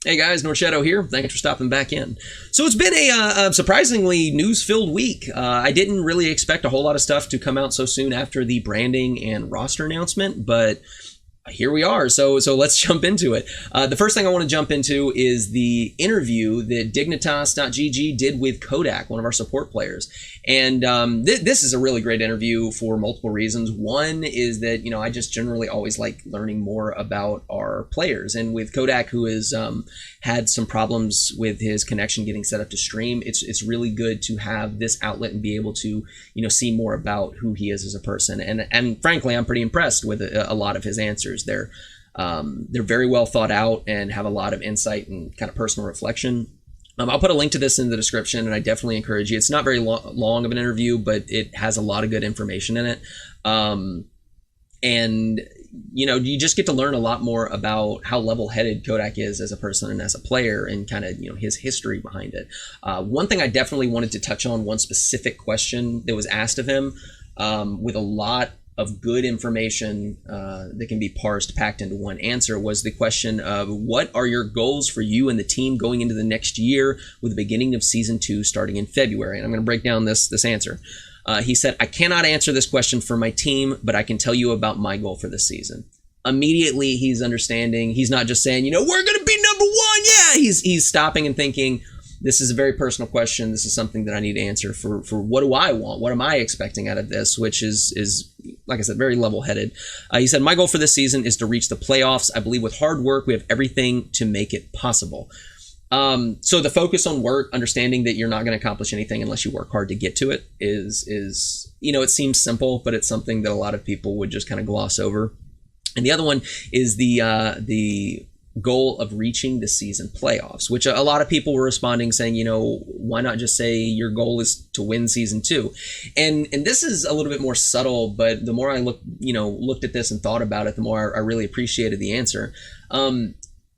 Hey guys, North Shadow here. Thanks for stopping back in. So it's been a surprisingly news-filled week. I didn't really expect a whole lot of stuff to come out so soon after the branding and roster announcement, but here we are. So let's jump into it. The first thing I want to jump into is the interview that Dignitas.gg did with Kodak, one of our support players. And this is a really great interview for multiple reasons. One is that, I just generally always like learning more about our players. And with Kodak, who has had some problems with his connection getting set up to stream, it's really good to have this outlet and be able to, see more about who he is as a person. And frankly, I'm pretty impressed with a lot of his answers. They're very well thought out and have a lot of insight and kind of personal reflection. I'll put a link to this in the description, and I definitely encourage you. It's not very long of an interview, but it has a lot of good information in it. And, you just get to learn a lot more about how level-headed Kodak is as a person and as a player and kind of, his history behind it. One thing I definitely wanted to touch on, one specific question that was asked of him with a lot of good information that can be packed into one answer, was the question of what are your goals for you and the team going into the next year with the beginning of season 2 starting in February. And I'm going to break down this answer. He said, I cannot answer this question for my team, but I can tell you about my goal for this season. Immediately he's understanding. He's not just saying, we're going to be number 1. Yeah, he's stopping and thinking, this is a very personal question. This is something that I need to answer for what do I want? What am I expecting out of this? Which is like I said, very level-headed. He said, my goal for this season is to reach the playoffs. I believe with hard work, we have everything to make it possible. So the focus on work, understanding that you're not going to accomplish anything unless you work hard to get to it is it seems simple, but it's something that a lot of people would just kind of gloss over. And the other one is the goal of reaching the season playoffs, which a lot of people were responding saying, why not just say your goal is to win season 2? And this is a little bit more subtle, but the more I looked at this and thought about it, the more I really appreciated the answer.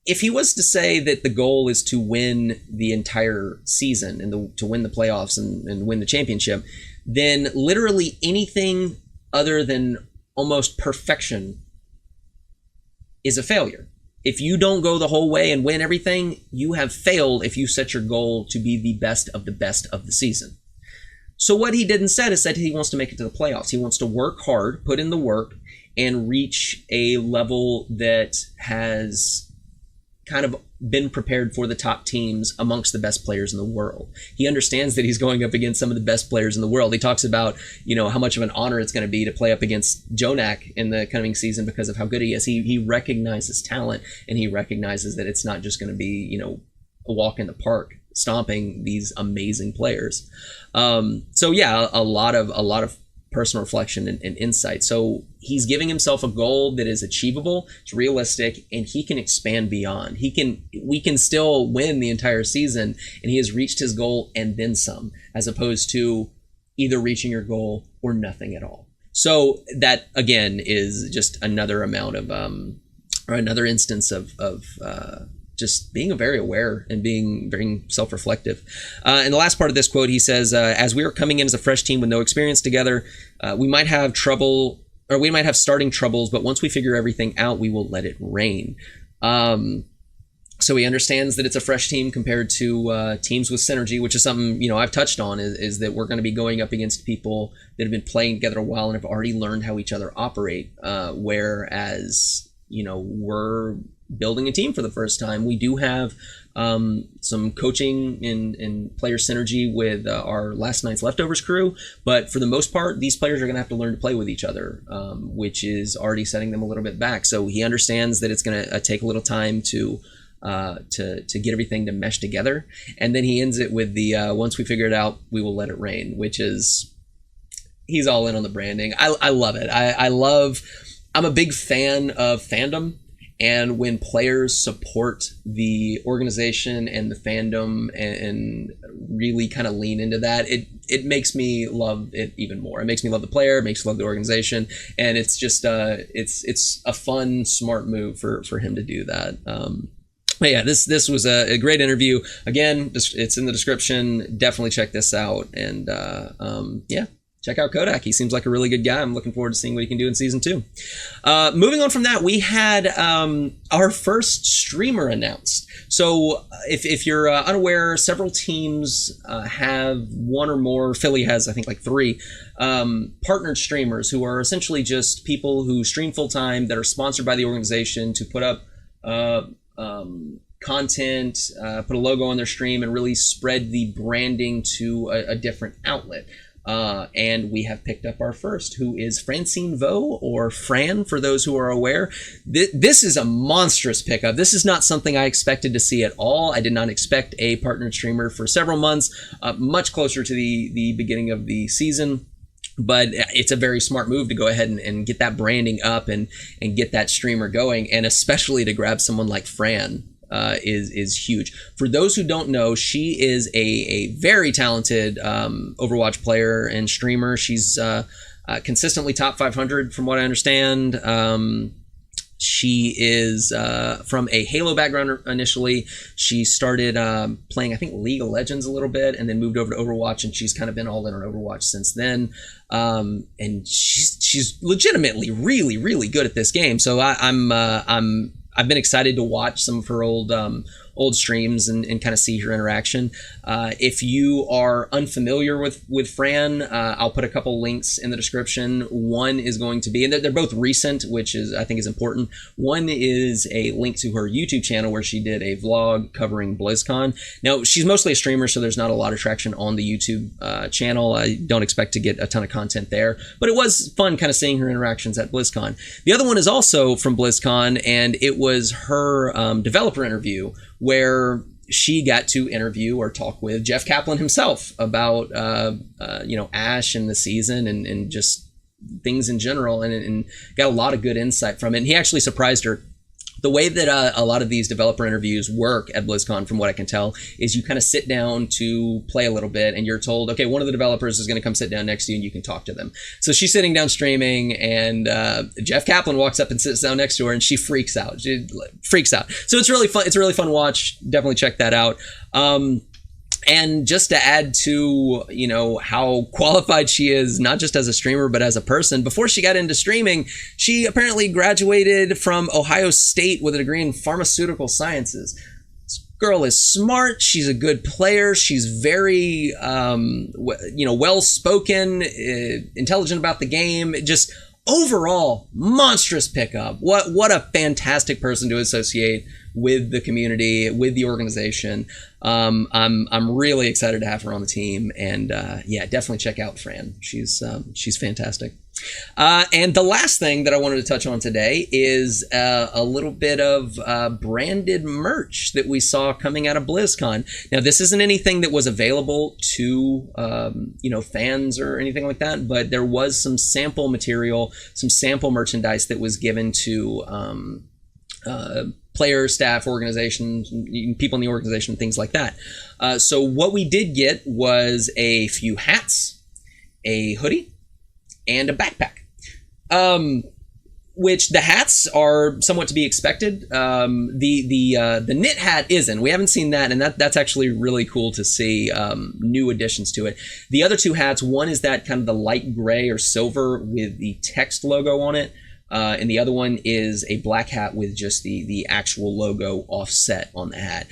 If he was to say that the goal is to win the entire season and to win the playoffs and win the championship, then literally anything other than almost perfection is a failure. If you don't go the whole way and win everything, you have failed if you set your goal to be the best of the season. So what he did instead is said he wants to make it to the playoffs. He wants to work hard, put in the work, and reach a level that has kind of been prepared for the top teams amongst the best players in the world. He understands that he's going up against some of the best players in the world. He talks about, how much of an honor it's going to be to play up against Jonak in the coming season because of how good he is. He recognizes talent, and he recognizes that it's not just going to be, a walk in the park stomping these amazing players. So yeah, a lot of personal reflection and insight. So he's giving himself a goal that is achievable, it's realistic, and he can expand beyond. We can still win the entire season, and he has reached his goal and then some, as opposed to either reaching your goal or nothing at all. So that again is just another amount of or another instance of just being very aware and being very self-reflective. And the last part of this quote, he says, as we are coming in as a fresh team with no experience together, we might have trouble, or we might have starting troubles, but once we figure everything out, we will let it rain. So he understands that it's a fresh team compared to teams with synergy, which is something, I've touched on, is that we're going to be going up against people that have been playing together a while and have already learned how each other operate, whereas, we're building a team for the first time. We do have some coaching and player synergy with our last night's leftovers crew, but for the most part, these players are going to have to learn to play with each other, which is already setting them a little bit back. So he understands that it's going to take a little time to get everything to mesh together, and then he ends it with the once we figure it out, we will let it rain, which is he's all in on the branding. I love it. I'm a big fan of fandom. And when players support the organization and the fandom and really kind of lean into that, it makes me love it even more. It makes me love the player, it makes me love the organization, and it's just it's a fun, smart move for him to do that. But yeah, this was a great interview. Again, it's in the description. Definitely check this out. And yeah, check out Kodak. He seems like a really good guy. I'm looking forward to seeing what he can do in season 2. Moving on from that, we had our first streamer announced. So if you're unaware, several teams have one or more. Philly has, I think, like 3 partnered streamers who are essentially just people who stream full time that are sponsored by the organization to put up content, put a logo on their stream, and really spread the branding to a different outlet. And we have picked up our first, who is Francine Vo, or Fran, for those who are aware. This is a monstrous pickup. This is not something I expected to see at all. I did not expect a partnered streamer for several months, much closer to the beginning of the season. But it's a very smart move to go ahead and get that branding up and get that streamer going, and especially to grab someone like Fran. Is huge. For those who don't know, she is a very talented Overwatch player and streamer. She's consistently top 500 from what I understand. She is from a Halo background initially. She started playing, I think, League of Legends a little bit, and then moved over to Overwatch, and she's kind of been all in on Overwatch since then. And she's legitimately really, really good at this game. So I've been excited to watch some of her old streams and kind of see her interaction. If you are unfamiliar with Fran, I'll put a couple links in the description. One is going to be, and they're both recent, which I think is important. One is a link to her YouTube channel where she did a vlog covering BlizzCon. Now, she's mostly a streamer, so there's not a lot of traction on the YouTube channel. I don't expect to get a ton of content there, but it was fun kind of seeing her interactions at BlizzCon. The other one is also from BlizzCon, and it was her developer interview, where she got to interview or talk with Jeff Kaplan himself about Ash and the season and just things in general, and got a lot of good insight from it. And he actually surprised her. The way that a lot of these developer interviews work at BlizzCon, from what I can tell, is you kind of sit down to play a little bit, and you're told, okay, one of the developers is going to come sit down next to you, and you can talk to them. So she's sitting down streaming, and Jeff Kaplan walks up and sits down next to her, and she freaks out. So it's really fun. It's a really fun watch. Definitely check that out. And just to add to, how qualified she is, not just as a streamer, but as a person, before she got into streaming, she apparently graduated from Ohio State with a degree in pharmaceutical sciences. This girl is smart. She's a good player. She's very, well-spoken, intelligent about the game. Just overall, monstrous pickup. What a fantastic person to associate with the community, with the organization. I'm really excited to have her on the team, and definitely check out Fran. She's fantastic. And the last thing that I wanted to touch on today is a little bit of branded merch that we saw coming out of BlizzCon. Now, this isn't anything that was available to fans or anything like that, but there was some sample material, some sample merchandise that was given to players, staff, organizations, people in the organization, things like that. So what we did get was a few hats, a hoodie, and a backpack. Which the hats are somewhat to be expected. The knit hat isn't. We haven't seen that, and that's actually really cool to see new additions to it. The other two hats, one is that kind of the light gray or silver with the text logo on it. And the other one is a black hat with just the actual logo offset on the hat.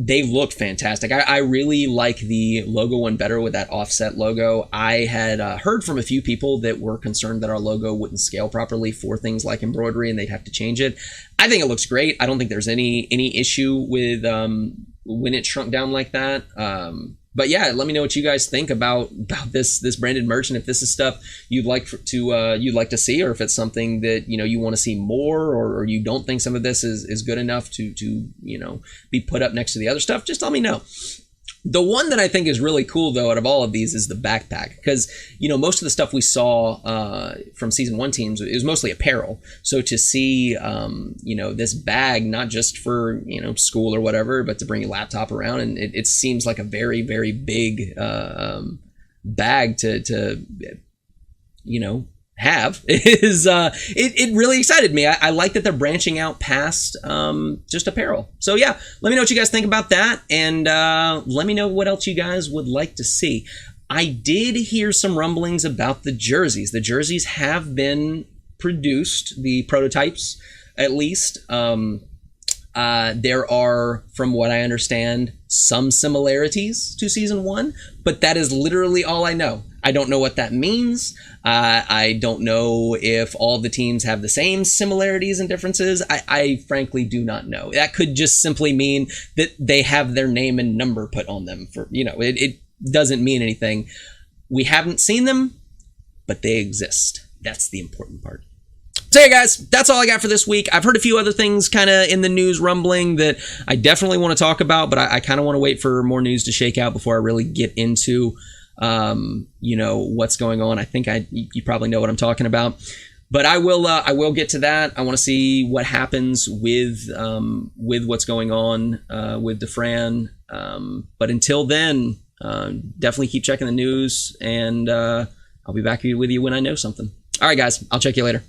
They look fantastic. I really like the logo one better with that offset logo. I had heard from a few people that were concerned that our logo wouldn't scale properly for things like embroidery and they'd have to change it. I think it looks great. I don't think there's any issue with when it shrunk down like that. But yeah, let me know what you guys think about this branded merch, and if this is stuff you'd like to see, or if it's something that you want to see more, or you don't think some of this is good enough to be put up next to the other stuff. Just let me know. The one that I think is really cool, though, out of all of these is the backpack, because most of the stuff we saw from season 1 teams is mostly apparel. So to see this bag, not just for school or whatever, but to bring your laptop around, and it seems like a very, very big bag to have is it really excited me. I like that they're branching out past just apparel. So yeah, let me know what you guys think about that, and let me know what else you guys would like to see. I did hear some rumblings about the jerseys. The jerseys have been produced, the prototypes at least. There are, from what I understand, some similarities to season 1, but that is literally all I know. I don't know what that means. I don't know if all the teams have the same similarities and differences. I frankly do not know. That could just simply mean that they have their name and number put on them. For it doesn't mean anything. We haven't seen them, but they exist. That's the important part. So yeah, guys, that's all I got for this week. I've heard a few other things kind of in the news rumbling that I definitely want to talk about, but I kind of want to wait for more news to shake out before I really get into, what's going on. I think you probably know what I'm talking about, but I will get to that. I want to see what happens with what's going on with Fran. But until then, definitely keep checking the news, and I'll be back with you when I know something. All right, guys, I'll check you later.